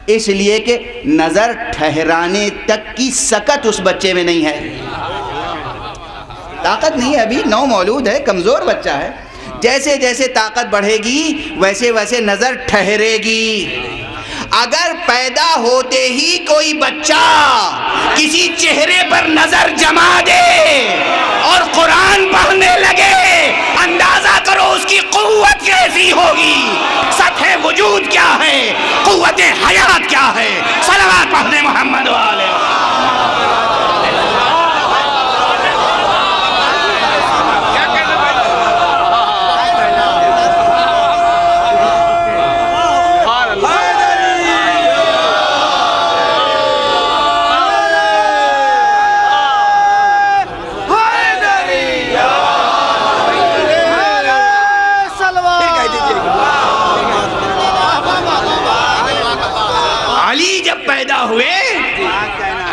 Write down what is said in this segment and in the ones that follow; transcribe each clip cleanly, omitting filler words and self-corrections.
اس لیے کہ نظر ٹھہرانے تک کی سکت اس بچے میں نہیں ہے، طاقت نہیں ہے، ابھی نو مولود ہے، کمزور بچہ ہے. جیسے جیسے طاقت بڑھے گی ویسے ویسے نظر ٹھہرے گی. اگر پیدا ہوتے ہی کوئی بچہ کسی چہرے پر نظر جما دے اور قرآن پڑھنے لگے، اندازہ کرو اس کی قوت کیسی ہوگی، سطح وجود کیا ہے، قوت حیات کیا ہے. صلوات پڑھنے محمد و آلہ.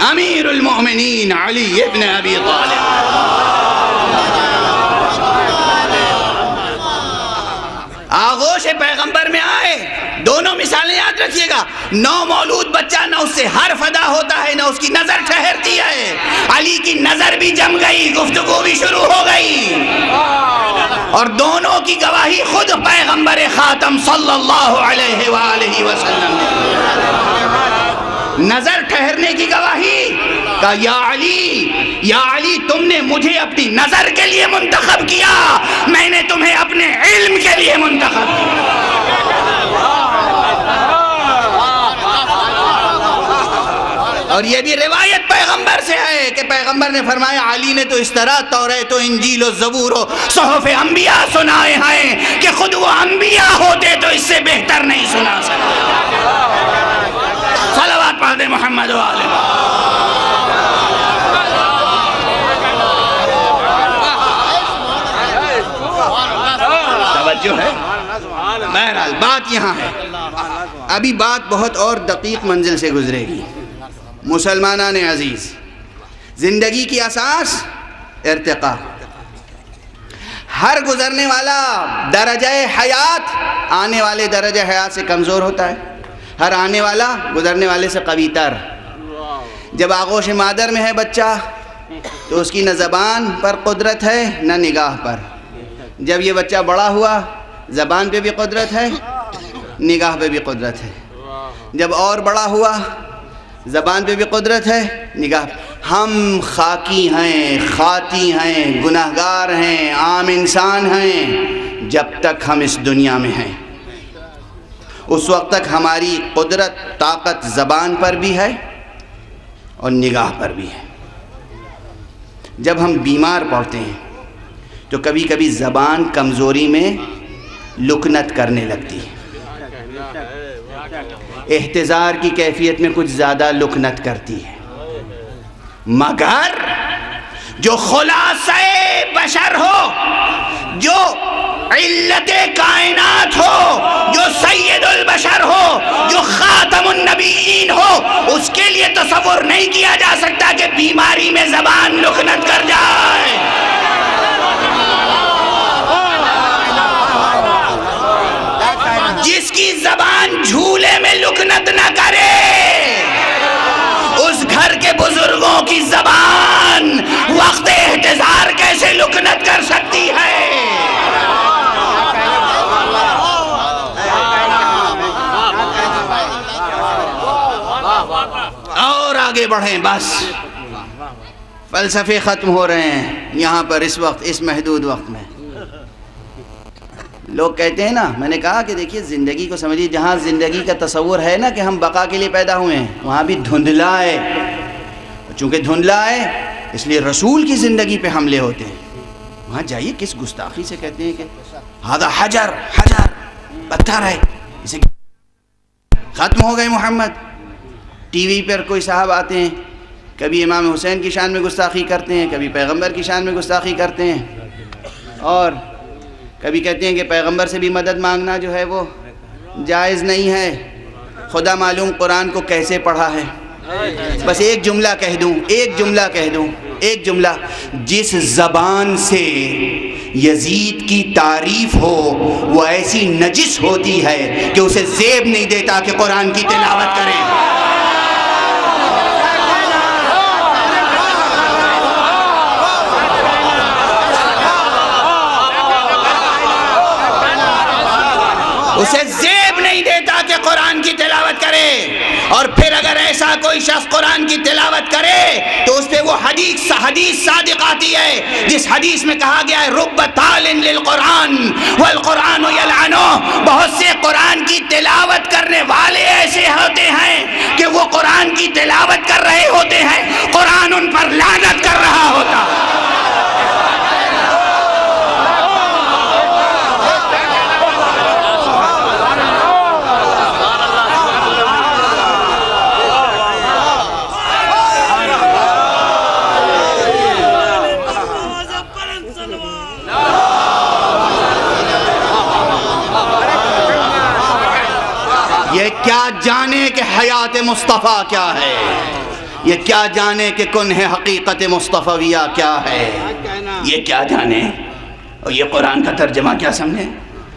امیر المؤمنین علی ابن ابی طالب، آغوش پیغمبر میں آئے. دونوں مثالیں یاد رکھیے گا. نو مولود بچہ نہ اس سے حرف ادا ہوتا ہے نہ اس کی نظر ٹھہرتی ہے. علی کی نظر بھی جم گئی، گفتگو بھی شروع ہو گئی، اور دونوں کی گواہی خود پیغمبر خاتم صلی اللہ علیہ وآلہ وسلم نے. نظر ٹھہرنے کی گواہی کہا یا علی تم نے مجھے اپنی نظر کے لیے منتخب کیا، میں نے تمہیں اپنے علم کے لیے منتخب کیا. اور یہ بھی روایت پیغمبر سے ہے کہ پیغمبر نے فرمایا علی نے تو اس طرح توریت و انجیل و زبور و صحف انبیاء سنائے ہیں کہ خود وہ انبیاء ہوتے تو اس سے بہتر نہیں سنا سکتے. صلوات پڑھ دے محمد و آلہ. توجہ ہے. بہرحال بات یہاں ہے، ابھی بات بہت اور دقیق منزل سے گزرے گی. مسلمانان عزیز، زندگی کی اساس ارتقاء. ہر گزرنے والا درجہ حیات آنے والے درجہ حیات سے کمزور ہوتا ہے، ہر آنے والا گزرنے والے سے قوی تر. جب آغوش مادر میں ہے بچہ تو اس کی نہ زبان پر قدرت ہے نہ نگاہ پر. جب یہ بچہ بڑا ہوا زبان پہ بھی قدرت ہے، نگاہ پہ بھی قدرت ہے. جب اور بڑا ہوا زبان پہ بھی قدرت ہے، نگاہ. ہم خاکی ہیں، خاطی ہیں، گناہگار ہیں، عام انسان ہیں جب تک ہم اس دنیا میں ہیں. اس وقت تک ہماری قدرت طاقت زبان پر بھی ہے اور نگاہ پر بھی ہے. جب ہم بیمار پڑتے ہیں تو کبھی کبھی زبان کمزوری میں لکنت کرنے لگتی ہے، احتضار کی کیفیت میں کچھ زیادہ لکنت کرتی ہے. مگر جو خلاصہ بشر ہو، جو علت کائنات ہو، جو سید البشر ہو، جو خاتم النبیین ہو، اس کے لیے تصور نہیں کیا جا سکتا کہ بیماری میں زبان لکنت کر جائے. جس کی زبان جھولے میں لکنت نہ کرے اس گھر کے بزرگوں کی زبان وقت احتضار کیسے لکنت کر سکتی ہے؟ اور آگے بڑھیں، بس فلسفے ختم ہو رہے ہیں یہاں پر اس وقت، اس محدود وقت میں. لوگ کہتے ہیں نا، میں نے کہا کہ دیکھیے زندگی کو سمجھیے، جہاں زندگی کا تصور ہے نا کہ ہم بقا کے لیے پیدا ہوئے ہیں، وہاں بھی دھندلا ہے. چونکہ دھندلا ہے اس لیے رسول کی زندگی پہ حملے ہوتے ہیں. وہاں جائیے کس گستاخی سے کہتے ہیں کہ ہذا حجر، حجر پتھر ہے، اسے ختم ہو گئے محمد. ٹی وی پر کوئی صاحب آتے ہیں، کبھی امام حسین کی شان میں گستاخی کرتے ہیں، کبھی پیغمبر کی شان میں گستاخی کرتے ہیں، اور کبھی کہتے ہیں کہ پیغمبر سے بھی مدد مانگنا جو ہے وہ جائز نہیں ہے. خدا معلوم قرآن کو کیسے پڑھا ہے. بس ایک جملہ کہہ دوں، ایک جملہ، جس زبان سے یزید کی تعریف ہو وہ ایسی نجس ہوتی ہے کہ اسے زیب نہیں دیتا کہ قرآن کی تلاوت کرے. اسے زیب نہیں دیتا کہ قرآن کی تلاوت کرے. اور پھر اگر ایسا کوئی شخص قرآن کی تلاوت کرے تو اس پہ وہ حدیث صادق آتی ہے جس حدیث میں کہا گیا ہے رب تال للقرآن والقرآن یلعنہ. بہت سے قرآن کی تلاوت کرنے والے ایسے ہوتے ہیں کہ وہ قرآن کی تلاوت کر رہے ہوتے ہیں، قرآن ان پر لعنت کر رہا ہوتا. یہ کیا جانے کہ حیات مصطفیٰ کیا ہے، یہ کیا جانے کہ کنہ حقیقت مصطفیہ کیا ہے، یہ کیا جانے. اور یہ قرآن کا ترجمہ کیا سمجھیں،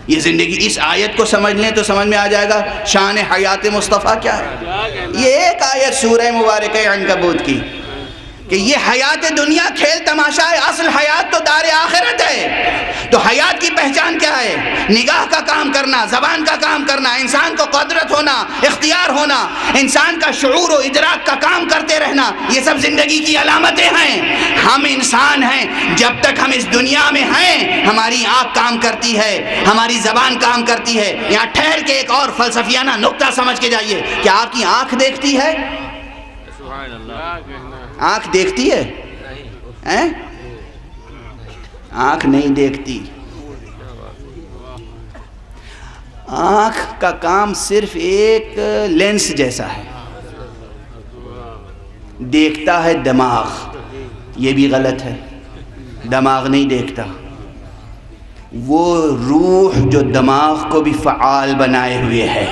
یہ زندگی اس آیت کو سمجھ لیں تو سمجھ میں آ جائے گا شان حیات مصطفیٰ کیا ہے. یہ ایک آیت سورہ مبارکہ عنکبوت کی کہ یہ حیات دنیا کھیل تماشا ہے، اصل حیات تو دار آخرت ہے. تو حیات کی پہچان کیا ہے؟ نگاہ کا کام کرنا، زبان کا کام کرنا، انسان کو قدرت ہونا، اختیار ہونا، انسان کا شعور و ادراک کا کام کرتے رہنا، یہ سب زندگی کی علامتیں ہیں. ہم انسان ہیں، جب تک ہم اس دنیا میں ہیں ہماری آنکھ کام کرتی ہے، ہماری زبان کام کرتی ہے. یہاں ٹھہر کے ایک اور فلسفیانہ نقطہ سمجھ کے جائیے. کیا آپ کی آنکھ دیکھتی ہے؟ آنکھ دیکھتی ہے؟ آنکھ نہیں دیکھتی. آنکھ کا کام صرف ایک لینس جیسا ہے. دیکھتا ہے دماغ. یہ بھی غلط ہے، دماغ نہیں دیکھتا. وہ روح جو دماغ کو بھی فعال بنائے ہوئے ہے،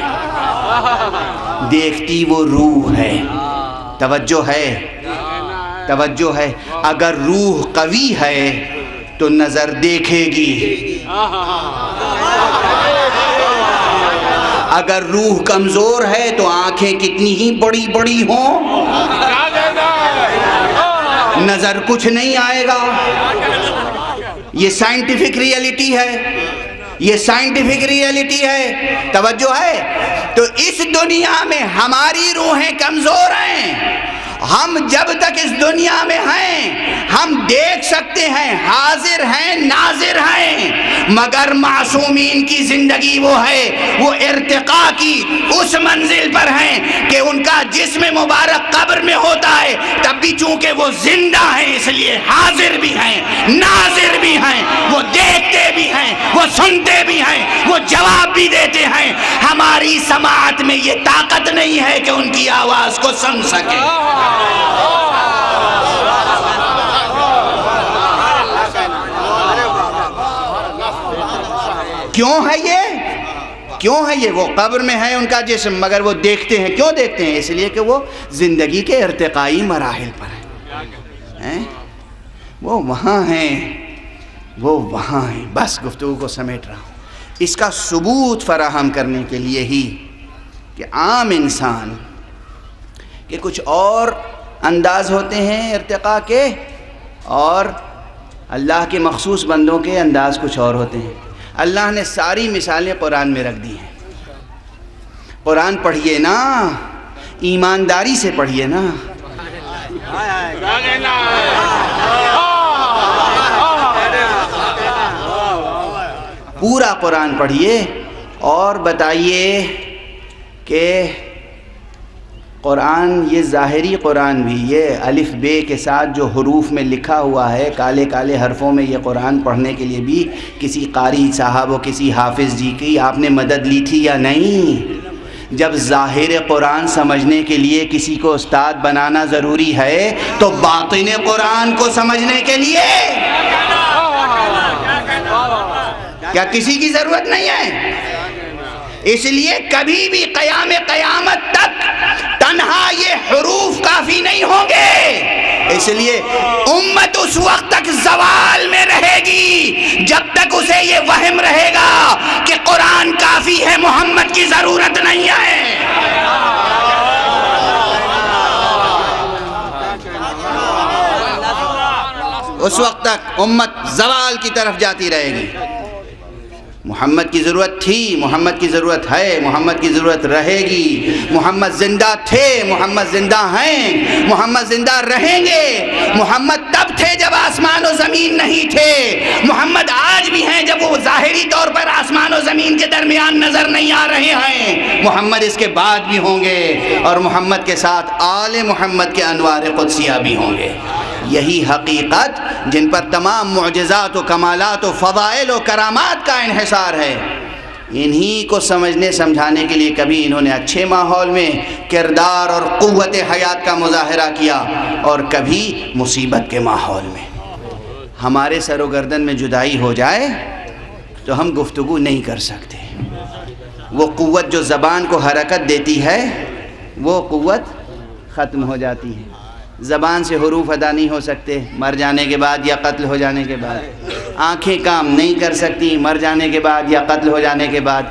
دیکھتی وہ روح ہے. توجہ ہے، توجہ ہے. اگر روح قوی ہے تو نظر دیکھے گی، اگر روح کمزور ہے تو آنکھیں کتنی ہی بڑی بڑی ہوں نظر کچھ نہیں آئے گا. یہ سائنٹیفک ریئلٹی ہے، یہ سائنٹیفک ریئلٹی ہے. توجہ ہے. تو اس دنیا میں ہماری روحیں کمزور ہیں. ہم جب تک اس دنیا میں ہیں ہم دیکھ سکتے ہیں، حاضر ہیں، ناظر ہیں، مگر معصومین کی زندگی وہ ہے، وہ ارتقاء کی اس منزل پر ہیں کہ ان کا جسم مبارک قبر میں ہوتا ہے، تب بھی چونکہ وہ زندہ ہیں اس لیے حاضر بھی ہیں، ناظر بھی ہیں، وہ دیکھتے بھی ہیں، وہ سنتے بھی ہیں، وہ جواب بھی دیتے ہیں. ہماری سماعت میں یہ طاقت نہیں ہے کہ ان کی آواز کو سن سکے. کیوں ہے یہ؟ کیوں ہے یہ؟ وہ قبر میں ہے ان کا جسم مگر وہ دیکھتے ہیں. کیوں دیکھتے ہیں؟ اس لیے کہ وہ زندگی کے ارتقائی مراحل پر ہیں. وہ وہاں ہیں، وہ وہاں ہیں. بس گفتگو کو سمیٹ رہا ہوں. اس کا ثبوت فراہم کرنے کے لیے ہی کہ عام انسان کے کچھ اور انداز ہوتے ہیں ارتقاء کے، اور اللہ کے مخصوص بندوں کے انداز کچھ اور ہوتے ہیں. اللہ نے ساری مثالیں قرآن میں رکھ دی ہیں. قرآن پڑھیے نا، ایمانداری سے پڑھیے نا. پورا قرآن پڑھیے اور بتائیے کہ قرآن، یہ ظاہری قرآن بھی، یہ الف بے کے ساتھ جو حروف میں لکھا ہوا ہے کالے کالے حرفوں میں، یہ قرآن پڑھنے کے لیے بھی کسی قاری صاحب و کسی حافظ جی کی آپ نے مدد لی تھی یا نہیں؟ جب ظاہر قرآن سمجھنے کے لیے کسی کو استاد بنانا ضروری ہے تو باطن قرآن کو سمجھنے کے لیے کیا کسی کی ضرورت نہیں ہے؟ اس لیے کبھی بھی قیامت تک تنہا یہ حروف کافی نہیں ہوں گے. اس لیے امت اس وقت تک زوال میں رہے گی جب تک اسے یہ وہم رہے گا کہ قرآن کافی ہے، محمد کی ضرورت نہیں ہے۔ اس وقت تک امت زوال کی طرف جاتی رہے گی۔ محمد کی ضرورت تھی، محمد کی ضرورت ہے، محمد کی ضرورت رہے گی۔ محمد زندہ تھے، محمد زندہ ہیں، محمد زندہ رہیں گے۔ محمد تب تھے جب آسمان و زمین نہیں تھے، محمد آج بھی ہیں جب وہ ظاہری طور پر آسمان و زمین کے درمیان نظر نہیں آ رہے ہیں۔ محمد اس کے بعد بھی ہوں گے، اور محمد کے ساتھ آل محمد کے انوار قدسیہ بھی ہوں گے۔ یہی حقیقت جن پر تمام معجزات و کمالات و فضائل و کرامات کا انحصار ہے، انہی کو سمجھنے سمجھانے کے لیے کبھی انہوں نے اچھے ماحول میں کردار اور قوت حیات کا مظاہرہ کیا، اور کبھی مصیبت کے ماحول میں۔ ہمارے سر و گردن میں جدائی ہو جائے تو ہم گفتگو نہیں کر سکتے۔ وہ قوت جو زبان کو حرکت دیتی ہے، وہ قوت ختم ہو جاتی ہے۔ زبان سے حروف ادا نہیں ہو سکتے مر جانے کے بعد یا قتل ہو جانے کے بعد۔ آنکھیں کام نہیں کر سکتی مر جانے کے بعد یا قتل ہو جانے کے بعد۔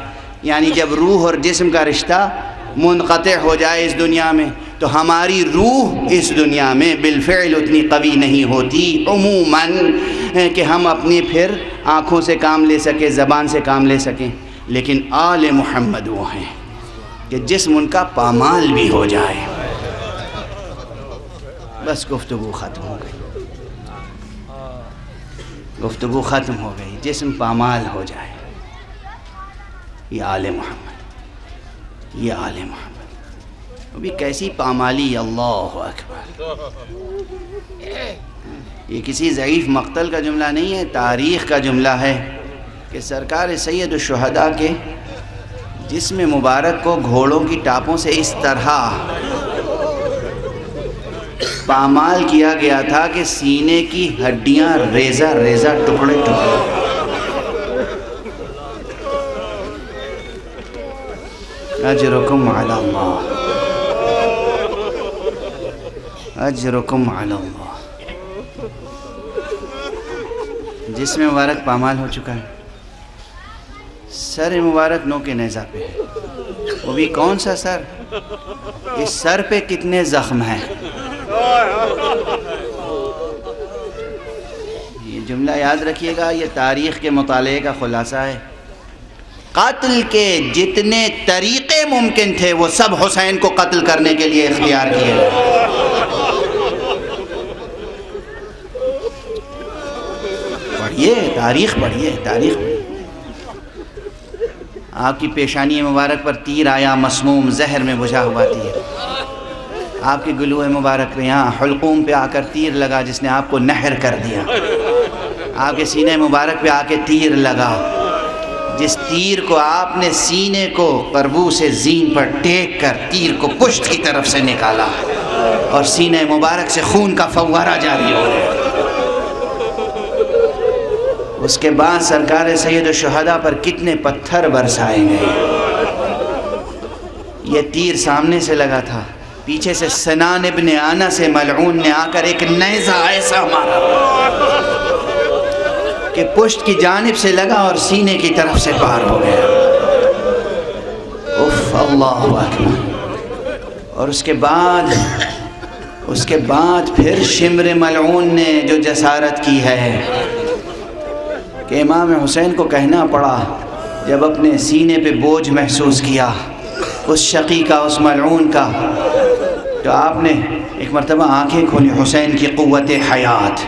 یعنی جب روح اور جسم کا رشتہ منقطع ہو جائے اس دنیا میں، تو ہماری روح اس دنیا میں بالفعل اتنی قوی نہیں ہوتی عموماً کہ ہم اپنی پھر آنکھوں سے کام لے سکیں، زبان سے کام لے سکیں۔ لیکن آل محمد وہ ہیں کہ جسم ان کا پامال بھی ہو جائے، بس گفتگو ختم ہو گئی، گفتگو ختم ہو گئی، جسم پامال ہو جائے۔ یہ آل محمد، یہ آل محمد، وہ بھی کیسی پامالی، اللہ اکبر۔ یہ کسی ضعیف مقتل کا جملہ نہیں ہے، تاریخ کا جملہ ہے کہ سرکار سید الشہداء کے جسم مبارک کو گھوڑوں کی ٹاپوں سے اس طرح پامال کیا گیا تھا کہ سینے کی ہڈیاں ریزہ ریزہ ٹکڑے ٹکڑے۔ اجرکم علی اللہ، اجرکم علی اللہ۔ جسم مبارک پامال ہو چکا ہے، سر مبارک نو کے نیزہ پہ ہے، وہ بھی کون سا سر؟ اس سر پہ کتنے زخم ہیں؟ یہ جملہ یاد رکھیے گا، یہ تاریخ کے مطالعے کا خلاصہ ہے۔ قتل کے جتنے طریقے ممکن تھے وہ سب حسین کو قتل کرنے کے لیے اختیار کیے گئے۔ پڑھیے تاریخ، پڑھیے تاریخ۔ آپ کی پیشانی مبارک پر تیر آیا، مسموم زہر میں بجھا ہوا تیر۔ آپ کے گلوہ مبارک پہ یہاں حلقوم پہ آ کر تیر لگا جس نے آپ کو نحر کر دیا۔ آپ کے سینے مبارک پہ آ کے تیر لگا، جس تیر کو آپ نے سینے کو قربوس زین پر ٹیک کر تیر کو پشت کی طرف سے نکالا، اور سینے مبارک سے خون کا فوارہ جاری ہو گیا۔ اس کے بعد سرکار سید الشہداء پر کتنے پتھر برسائے گئے۔ یہ تیر سامنے سے لگا تھا، پیچھے سے سنان ابن انس ملعون نے آ کر ایک نیزہ ایسا مارا کہ پشت کی جانب سے لگا اور سینے کی طرف سے پار ہو گیا۔ اف، اللہ اکبر۔ اور اس کے بعد پھر شمر ملعون نے جو جسارت کی ہے کہ امام حسین کو کہنا پڑا جب اپنے سینے پہ بوجھ محسوس کیا اس شقی کا، اس ملعون کا، تو آپ نے ایک مرتبہ آنکھیں کھولی۔ حسین کی قوت حیات،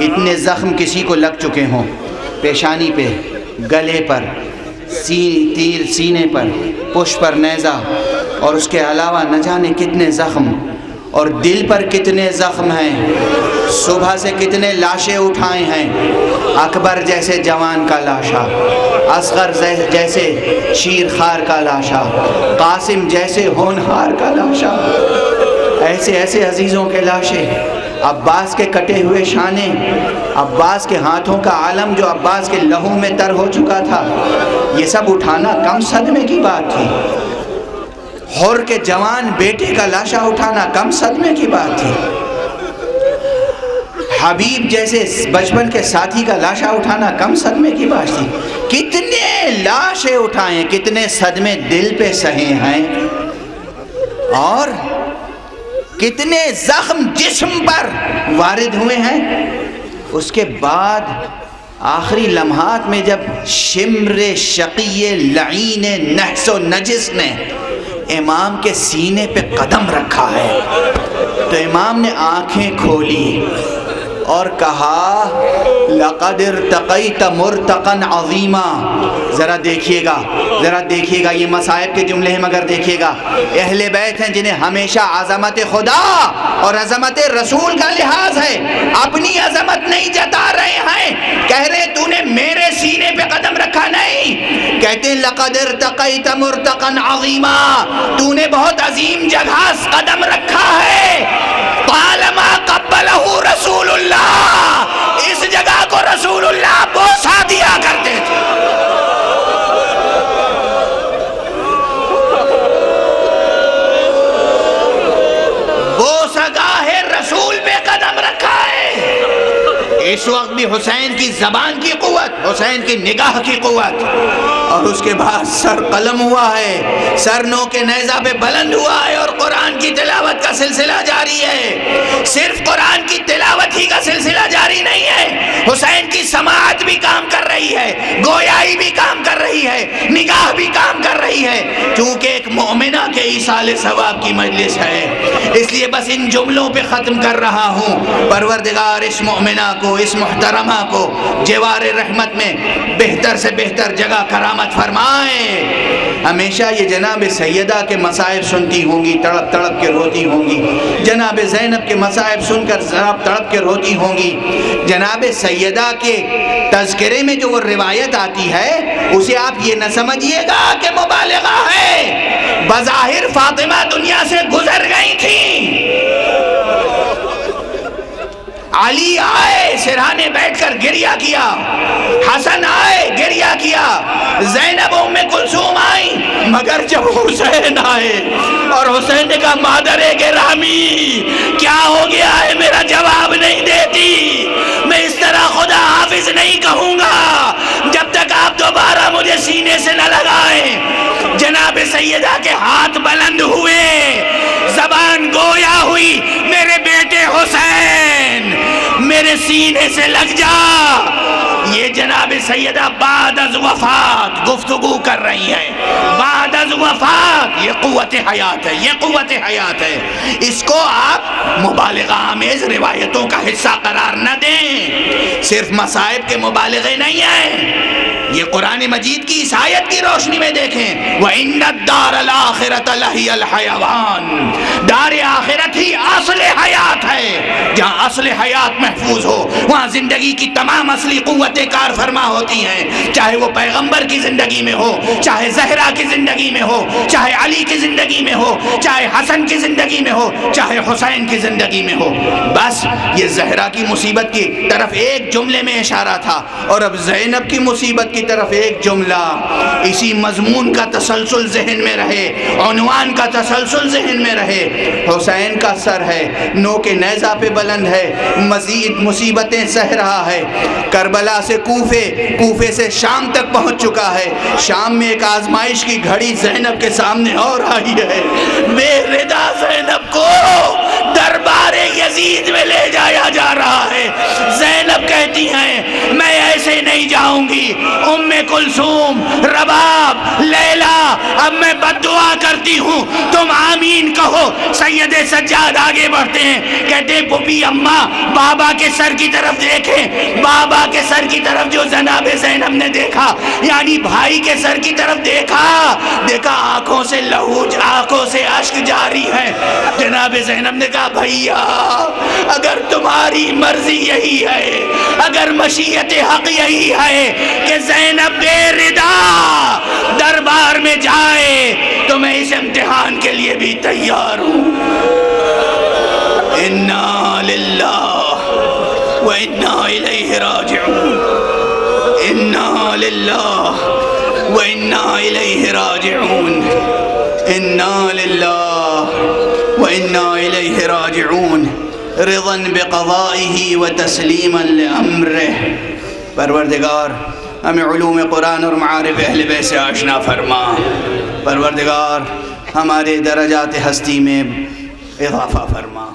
اتنے زخم کسی کو لگ چکے ہوں، پیشانی پہ، گلے پر، تیر سینے پر، پشت پر نیزہ، اور اس کے علاوہ نہ جانے کتنے زخم، اور دل پر کتنے زخم ہیں۔ صبح سے کتنے لاشیں اٹھائے ہیں، اکبر جیسے جوان کا لاشا، اصغر جیسے شیر خار کا لاشا، قاسم جیسے ہونہار کا لاشا، ایسے ایسے عزیزوں کے لاشیں، عباس کے کٹے ہوئے شانے، عباس کے ہاتھوں کا عالم جو عباس کے لہو میں تر ہو چکا تھا، یہ سب اٹھانا کم صدمے کی بات تھی۔ حر کے جوان بیٹے کا لاشا اٹھانا کم صدمے کی بات تھی۔ حبیب جیسے بچپن کے ساتھی کا لاشا اٹھانا کم صدمے کی بات تھی؟ کتنے لاشیں اٹھائیں، کتنے صدمے دل پہ سہے ہیں، اور کتنے زخم جسم پر وارد ہوئے ہیں۔ اس کے بعد آخری لمحات میں جب شمر شقی لعین نحس و نجس نے امام کے سینے پہ قدم رکھا ہے تو امام نے آنکھیں کھولی اور کہا لقد ارتقیت مرتقا عظیما۔ ذرا دیکھیے گا یہ مصائب کے جملے ہیں، مگر دیکھیے گا اہل بیت ہیں جنہیں ہمیشہ عظمت خدا اور عظمت رسول کا لحاظ ہے، اپنی عظمت نہیں جتا رہے ہیں، کہہ رہے تو نے میرے سینے پہ قدم رکھا نہیں، کہتے ہیں لقد ارتقیت مرتقا عظیما، تو نے بہت عظیم جگہ قدم رکھا ہے، طالما قبلہ رسول اللہ، اس جگہ کو رسول اللہ بوسہ دیا کرتے تھے۔ بوسہ گاہ رسول پہ قدم رکھا ہے۔ اس وقت بھی حسین کی زبان کی قوت، حسین کی نگاہ کی قوت، اور اس کے بعد سر قلم ہوا ہے، سر نو کے نیزہ پہ بلند ہوا ہے، اور قرآن کی تلاوت کا سلسلہ جاری ہے۔ صرف قرآن کی تلاوت ہی کا سلسلہ جاری نہیں ہے، حسین کی سماعت بھی کام کر رہی ہے، گویائی بھی کام کر رہی ہے، نگاہ بھی کام کر رہی ہے، چونکہ ایک مومنہ کے ایصال ثواب کی مجلس ہے۔ اس لیے بس ان جملوں پہ ختم کر رہا ہوں، پروردگار اس مومنہ کو، اس محترمہ کو جوار رحمت میں بہتر سے بہتر جگہ کرامت فرمائے۔ ہمیشہ یہ جناب سیدہ کے مصائب سنتی ہوں گی، تڑپ تڑپ کے روتی ہوں گی، جناب زینب کے مصائب سن کر تڑپ تڑپ کے روتی ہوں گی۔ جناب سیدہ کے تذکرے میں جو وہ روایت آتی ہے اسے آپ یہ نہ سمجھیے گا کہ مبالغہ ہے، بظاہر فاطمہ دنیا سے گزر گئی تھی، علی آئے سرہانے بیٹھ کر گریہ کیا، حسن آئے گریہ کیا، زینب ام کلثوم آئی، مگر جب حسین آئے اور حسین نے کہا مادر گرامی کیا ہو گیا ہے، میرا جواب نہیں دیتی، میں اس طرح خدا حافظ نہیں کہوں گا جب تک آپ دوبارہ مجھے سینے سے نہ لگائیں۔ جناب سیدہ کے ہاتھ بلند ہوئے، زبان گویا ہوئی، میرے بیٹے حسین میرے سینے سے لگ جا۔ یہ جناب سیدہ بعد از وفات گفتگو کر رہی ہیں، بعد از وفات، یہ قوت حیات ہے، یہ قوت حیات ہے۔ اس کو آپ مبالغہ آمیز روایتوں کا حصہ قرار نہ دیں، صرف مصائب کے مبالغے نہیں ہیں، یہ قرآن مجید کی اس آیت کی روشنی میں دیکھیں وَإِنَّ الدَّارَ الْآخِرَةَ لَهِيَ الْحَيَوَانِ، دار آخرت ہی اصل حیات ہے، جہاں اصل حیات محفوظ ہو وہاں زندگی کی تمام اصلی قوتیں کار فرما ہوتی ہیں، چاہے وہ پیغمبر کی زندگی میں ہو، چاہے زہرا کی زندگی میں ہو، چاہے علی کی زندگی میں ہو، چاہے حسن کی زندگی میں ہو، چاہے حسین کی زندگی میں ہو۔ بس یہ زہرا کی مصیبت کی طرف ایک جملے میں اشارہ تھا، اور اب زینب کی مصیبت کی طرف ایک جملہ، اسی مضمون کا تسلسل ذہن میں رہے، عنوان کا تسلسل ذہن میں رہے۔ حسین کا سر ہے، نو کے نیزہ پہ بلند ہے، مزید مصیبتیں سہ رہا ہے، کربلا سے کوفے سے شام تک پہنچ چکا ہے، شام میں ایک آزمائش کی گھڑی زینب کے سامنے اور آئی ہے، بے ردا زینب کو دربار یزید میں لے جایا جا رہا ہے۔ زینب کہتی ہیں میں ایسے نہیں جاؤں گی، ام کلثوم، رباب، لیلا، اب میں بد دعا کرتی ہوں، تم آمین کہو۔ سید سجاد آگے بڑھتے ہیں، کہتے ہیں پھوپھی اماں بابا کے سر کی طرف دیکھیں، بابا کے سر کی طرف جو جناب زینب نے دیکھا، یعنی بھائی کے سر کی طرف دیکھا آنکھوں سے لہو، آنکھوں سے اشک جاری ہے۔ جناب زینب نے کہا بھائیا اگر تمہاری مرضی یہی ہے، اگر مشیت حق یہی ہے کہ زینب بے ردا دربار میں جائے تو میں اس امتحان کے لیے بھی تیار ہوں۔ انا للہ وَإِنَّا إِلَيْهِ رَاجِعُونَ، اِنَّا لِلَّهِ وَإِنَّا إِلَيْهِ رَاجِعُونَ، اِنَّا لِلَّهِ وَإِنَّا إِلَيْهِ رَاجِعُونَ۔ رضا بقضائه وتسلیما لأمره۔ پروردگار ہمیں علوم قرآن اور معارف اہل بیت سے آشنا فرما۔ پروردگار ہمارے درجات ہستی میں اضافہ فرما۔